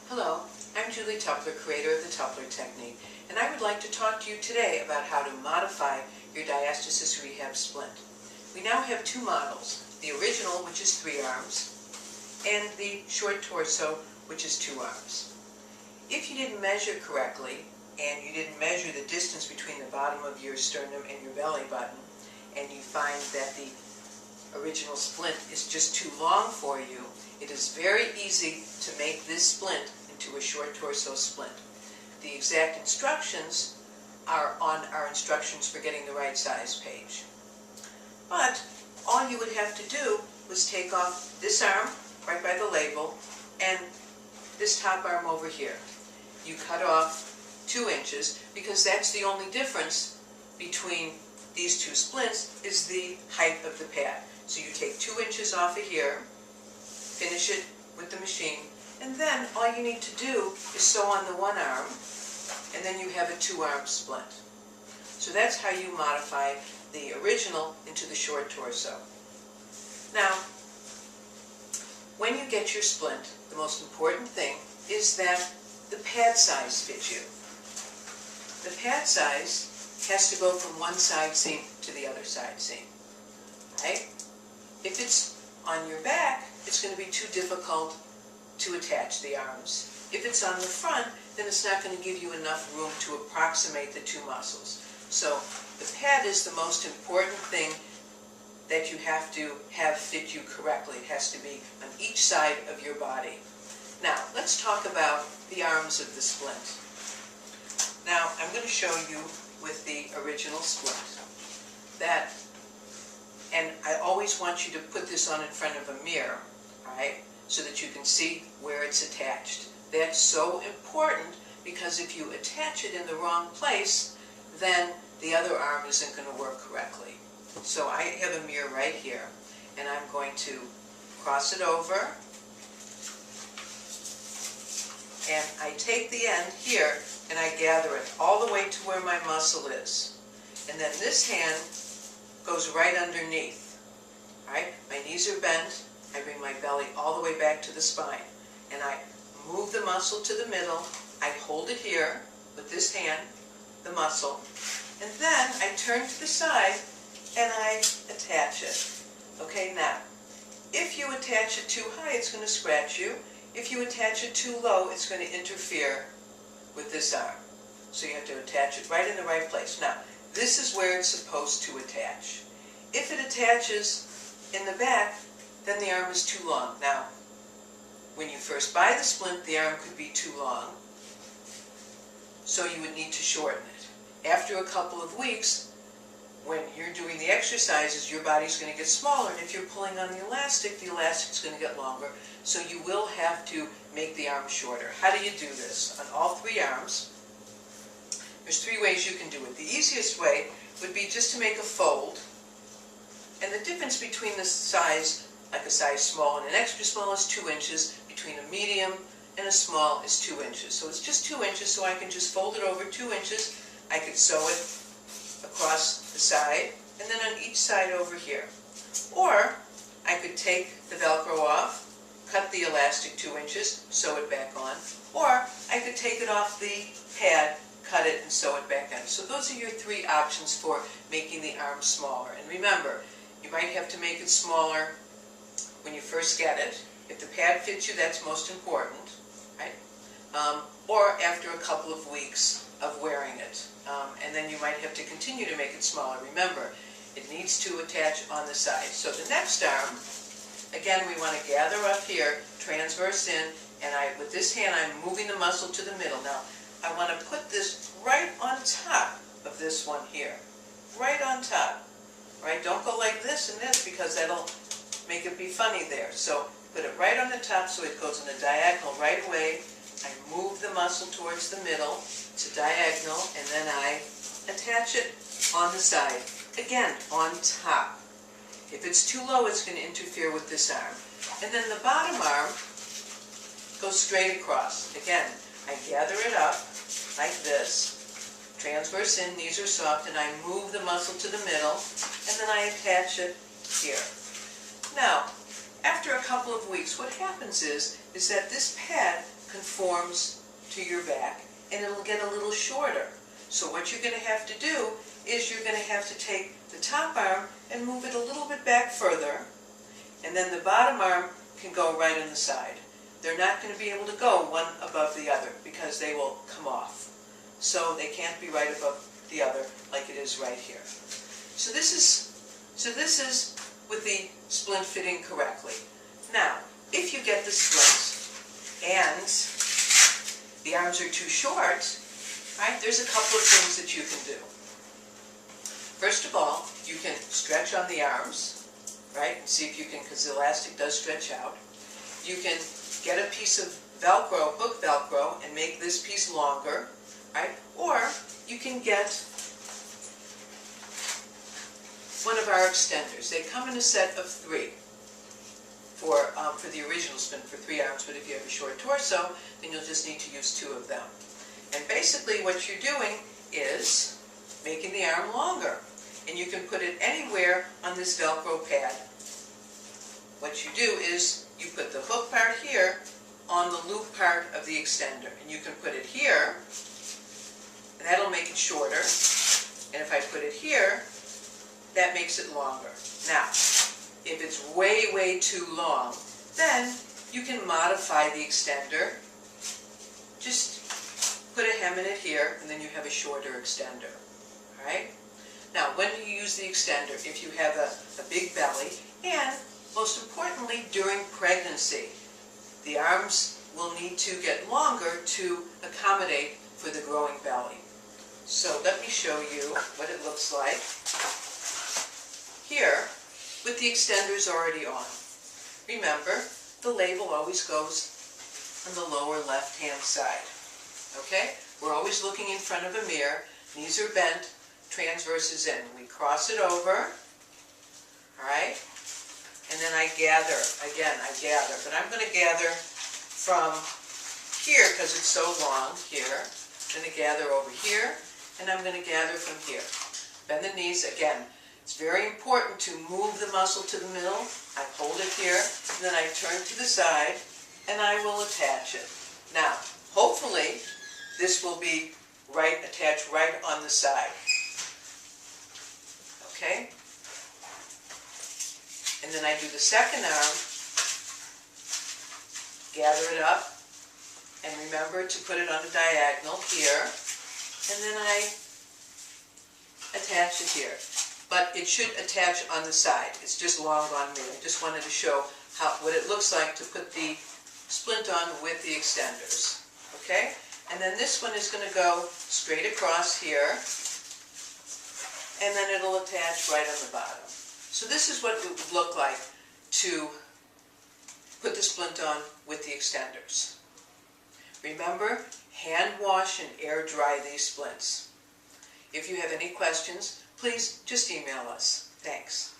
Hello, I'm Julie Tupler, creator of the Tupler Technique, and I would like to talk to you today about how to modify your Diastasis Rehab Splint. We now have two models, the original, which is 3 arms, and the short torso, which is 2 arms. If you didn't measure correctly, and you didn't measure the distance between the bottom of your sternum and your belly button, and you find that the original splint is just too long for you, it is very easy to make this splint into a short torso splint. The exact instructions are on our instructions for getting the right size page. But all you would have to do was take off this arm right by the label and this top arm over here. You cut off 2 inches because that's the only difference between these two splints is the height of the pad. So you take 2 inches off of here, finish it with the machine, and then all you need to do is sew on the 1 arm, and then you have a 2-arm splint. So that's how you modify the original into the short torso. Now, when you get your splint, the most important thing is that the pad size fits you. The pad size has to go from one side seam to the other side seam, right? If it's on your back, it's going to be too difficult to attach the arms. If it's on the front, then it's not going to give you enough room to approximate the 2 muscles. So the pad is the most important thing that you have to have fit you correctly. It has to be on each side of your body. Now, let's talk about the arms of the splint. Now, I'm going to show you with the original splint that, and I always want you to put this on in front of a mirror, all right, so that you can see where it's attached. That's so important because if you attach it in the wrong place, then the other arm isn't going to work correctly. So I have a mirror right here, and I'm going to cross it over, and I take the end here and I gather it all the way to where my muscle is. And then this hand goes right underneath. All right? My knees are bent. I bring my belly all the way back to the spine. And I move the muscle to the middle. I hold it here with this hand, the muscle. And then I turn to the side and I attach it. Okay, now, if you attach it too high, it's going to scratch you. If you attach it too low, it's going to interfere with this arm. So you have to attach it right in the right place. Now, this is where it's supposed to attach. If it attaches in the back, then the arm is too long. Now, when you first buy the splint, the arm could be too long, so you would need to shorten it. After a couple of weeks, when you're doing the exercises, your body's going to get smaller, and if you're pulling on the elastic's going to get longer, so you will have to make the arm shorter. How do you do this? On all 3 arms, there's 3 ways you can do it. The easiest way would be just to make a fold, and the difference between the size, like a size small and an extra small, is 2 inches. Between a medium and a small is 2 inches. So it's just 2 inches, so I can just fold it over 2 inches. I could sew it across the side, and then on each side over here. Or I could take the Velcro off, cut the elastic 2 inches, sew it back on. Or I could take it off the pad, cut it, and sew it back on. So those are your 3 options for making the arm smaller. And remember, you might have to make it smaller when you first get it. If the pad fits you, that's most important, right? Or after a couple of weeks of wearing it. And then you might have to continue to make it smaller. Remember, it needs to attach on the side. So the next arm, again, we want to gather up here, transverse in, and with this hand, I'm moving the muscle to the middle. Now, I want to put this right on top of this one here. Right on top. Right? Don't go like this and this because that'll make it be funny there. So put it right on the top so it goes in a diagonal right away. I move the muscle towards the middle. It's a diagonal, and then I attach it on the side. Again, on top. If it's too low, it's going to interfere with this arm. And then the bottom arm goes straight across. Again, I gather it up like this, transverse in, knees are soft, and I move the muscle to the middle, and then I attach it here. Now, after a couple of weeks, what happens is that this pad conforms conforms to your back, and it'll get a little shorter. So what you're going to have to do is you're going to have to take the top arm and move it a little bit back further, and then the bottom arm can go right on the side. They're not going to be able to go one above the other because they will come off. So they can't be right above the other like it is right here. So this is with the splint fitting correctly. Now, if you get the splint and the arms are too short, right, there's a couple of things that you can do. First of all, you can stretch on the arms, right, and see if you can, because the elastic does stretch out. You can get a piece of Velcro, hook Velcro, and make this piece longer, right? Or you can get one of our extenders. They come in a set of 3 for the original splint for 3 arms, but if you have a short torso, then you'll just need to use 2 of them. And basically what you're doing is making the arm longer. And you can put it anywhere on this Velcro pad. What you do is you put the hook part here on the loop part of the extender. And you can put it here, and that'll make it shorter. And if I put it here, that makes it longer. Now, if it's way, way too long, then you can modify the extender. Just put a hem in it here, and then you have a shorter extender. All right? Now, when do you use the extender? If you have a big belly, and most importantly, during pregnancy. The arms will need to get longer to accommodate for the growing belly. So let me show you what it looks like here with the extenders already on. Remember, the label always goes on the lower left-hand side. Okay? We're always looking in front of a mirror. Knees are bent, transverse is in. We cross it over, all right? And then I gather. Again, I gather. But I'm going to gather from here because it's so long here. I'm going to gather over here, and I'm going to gather from here. Bend the knees. Again, it's very important to move the muscle to the middle. I hold it here, and then I turn to the side, and I will attach it. Now, hopefully, this will be attached right on the side. Okay? And then I do the second arm, gather it up, and remember to put it on a diagonal here, and then I attach it here. But it should attach on the side. It's just long on me. I just wanted to show what it looks like to put the splint on with the extenders. Okay? And then this one is going to go straight across here, and then it'll attach right on the bottom. So this is what it would look like to put the splint on with the extenders. Remember, hand wash and air dry these splints. If you have any questions, please just email us. Thanks.